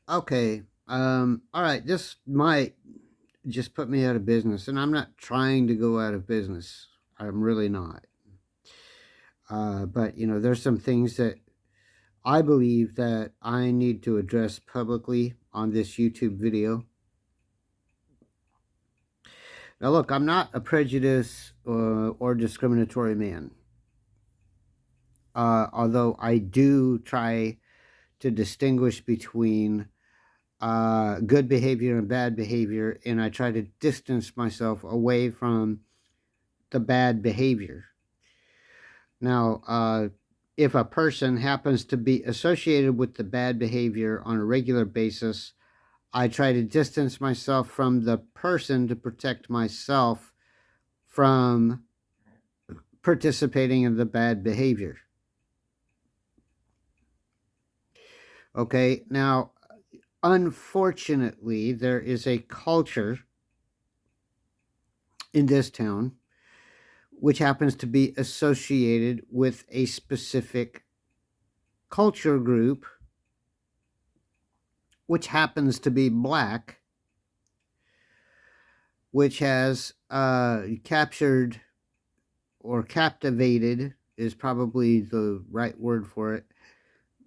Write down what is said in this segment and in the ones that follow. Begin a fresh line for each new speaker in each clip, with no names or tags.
Okay. All right. This might just put me out of business, and I'm not trying to go out of business. I'm really not. But there's some things that I believe that I need to address publicly on this YouTube video. Now, look, I'm not a prejudice or discriminatory man. Although I do try to distinguish between good behavior and bad behavior, and I try to distance myself away from the bad behavior. Now, if a person happens to be associated with the bad behavior on a regular basis, I try to distance myself from the person to protect myself from participating in the bad behavior. Okay, now, unfortunately, there is a culture in this town which happens to be associated with a specific culture group, which happens to be black, which has captured or captivated, is probably the right word for it,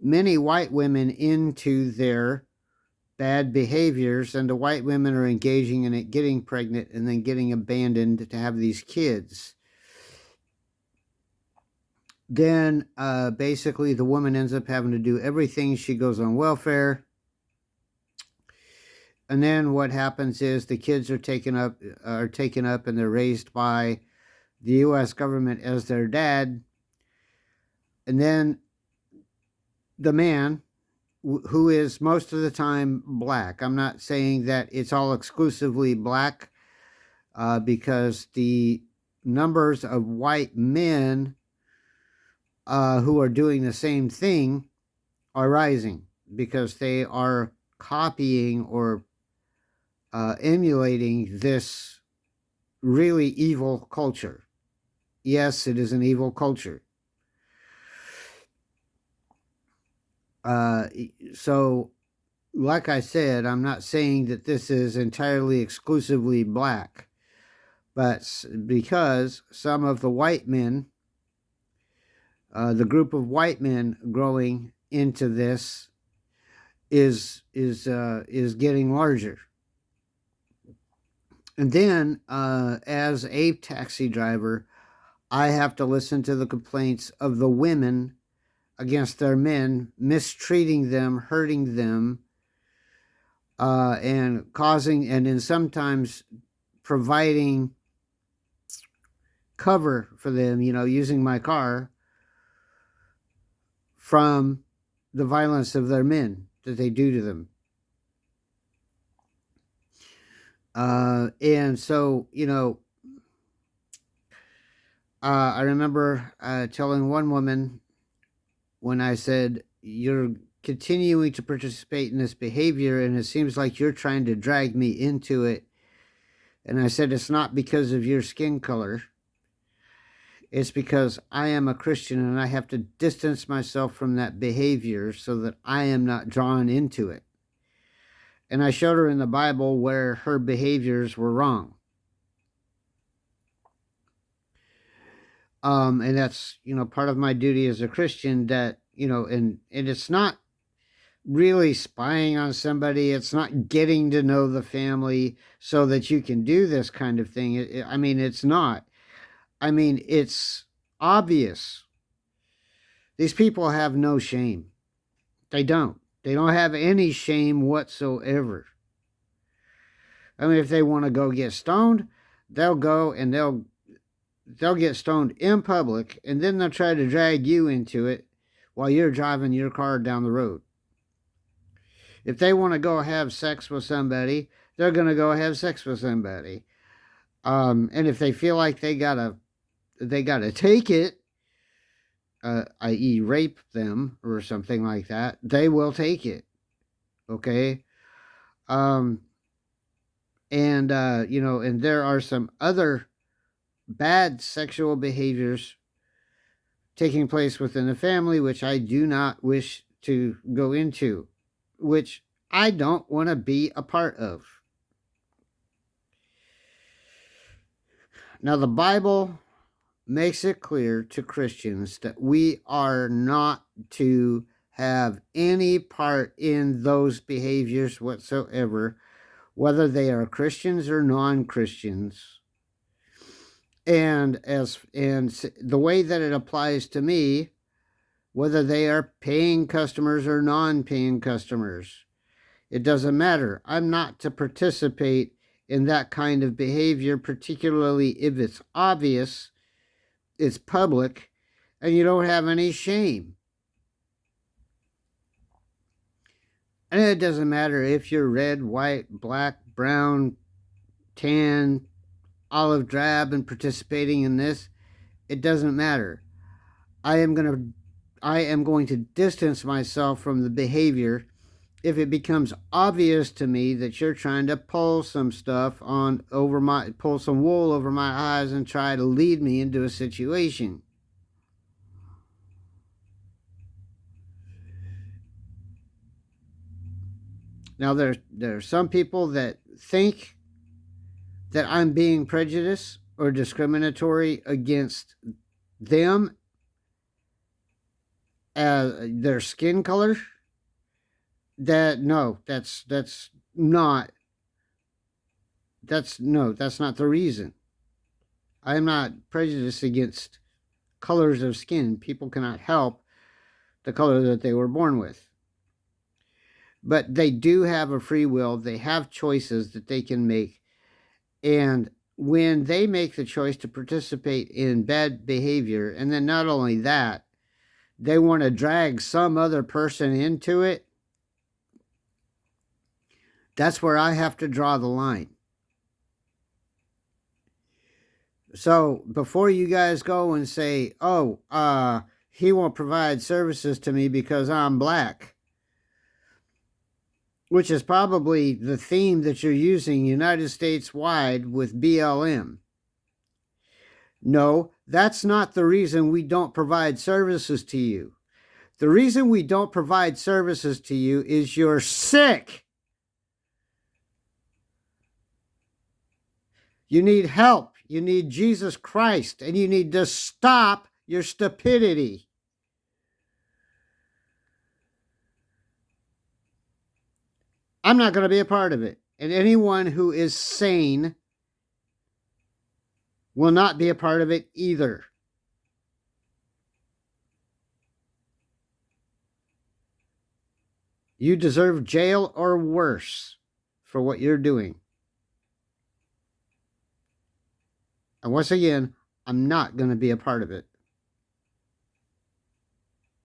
many white women into their bad behaviors, and the white women are engaging in it, getting pregnant, and then getting abandoned to have these kids. Then basically the woman ends up having to do everything. She goes on welfare. And then what happens is the kids are taken up and they're raised by the US government as their dad. And then the man, who is most of the time black. I'm not saying that it's all exclusively black, because the numbers of white men who are doing the same thing are rising, because they are copying or emulating this really evil culture. Yes, it is an evil culture. So, like I said, I'm not saying that this is entirely exclusively black, but because some of the white men, the group of white men growing into this is getting larger. And then, as a taxi driver, I have to listen to the complaints of the women against their men, mistreating them, hurting them, and causing, and then sometimes providing cover for them, using my car from the violence of their men that they do to them. And so, I remember telling one woman, when I said, "You're continuing to participate in this behavior, and it seems like you're trying to drag me into it." And I said, "It's not because of your skin color. It's because I am a Christian and I have to distance myself from that behavior so that I am not drawn into it." And I showed her in the Bible where her behaviors were wrong. And that's, part of my duty as a Christian, that, and it's not really spying on somebody. It's not getting to know the family so that you can do this kind of thing. It's not. It's obvious. These people have no shame. They don't. They don't have any shame whatsoever. If they want to go get stoned, they'll go and they'll get stoned in public, and then they'll try to drag you into it while you're driving your car down the road. If they want to go have sex with somebody, they're going to go have sex with somebody. And if they feel like they gotta take it, i.e., rape them or something like that, they will take it. Okay. Um, and and there are some other bad sexual behaviors taking place within the family, which I do not wish to go into, which I don't want to be a part of. Now, the Bible makes it clear to Christians that we are not to have any part in those behaviors whatsoever, whether they are Christians or non-Christians. And the way that it applies to me, whether they are paying customers or non-paying customers, it doesn't matter. I'm not to participate in that kind of behavior, particularly if it's obvious, it's public, and you don't have any shame. And it doesn't matter if you're red, white, black, brown, tan, olive drab and participating in this. It doesn't matter. I am going to distance myself from the behavior if it becomes obvious to me that you're trying to pull some stuff pull some wool over my eyes and try to lead me into a situation. Now, there are some people that think that I'm being prejudiced or discriminatory against them as their skin color. That's not the reason. I am not prejudiced against colors of skin. People cannot help the color that they were born with. But they do have a free will. They have choices that they can make. And when they make the choice to participate in bad behavior, and then not only that, they want to drag some other person into it, that's where I have to draw the line. So before you guys go and say, he won't provide services to me because I'm black, which is probably the theme that you're using United States wide with BLM. No, that's not the reason we don't provide services to you. The reason we don't provide services to you is you're sick. You need help. You need Jesus Christ, and you need to stop your stupidity. I'm not going to be a part of it. And anyone who is sane will not be a part of it either. You deserve jail or worse for what you're doing. And once again, I'm not going to be a part of it.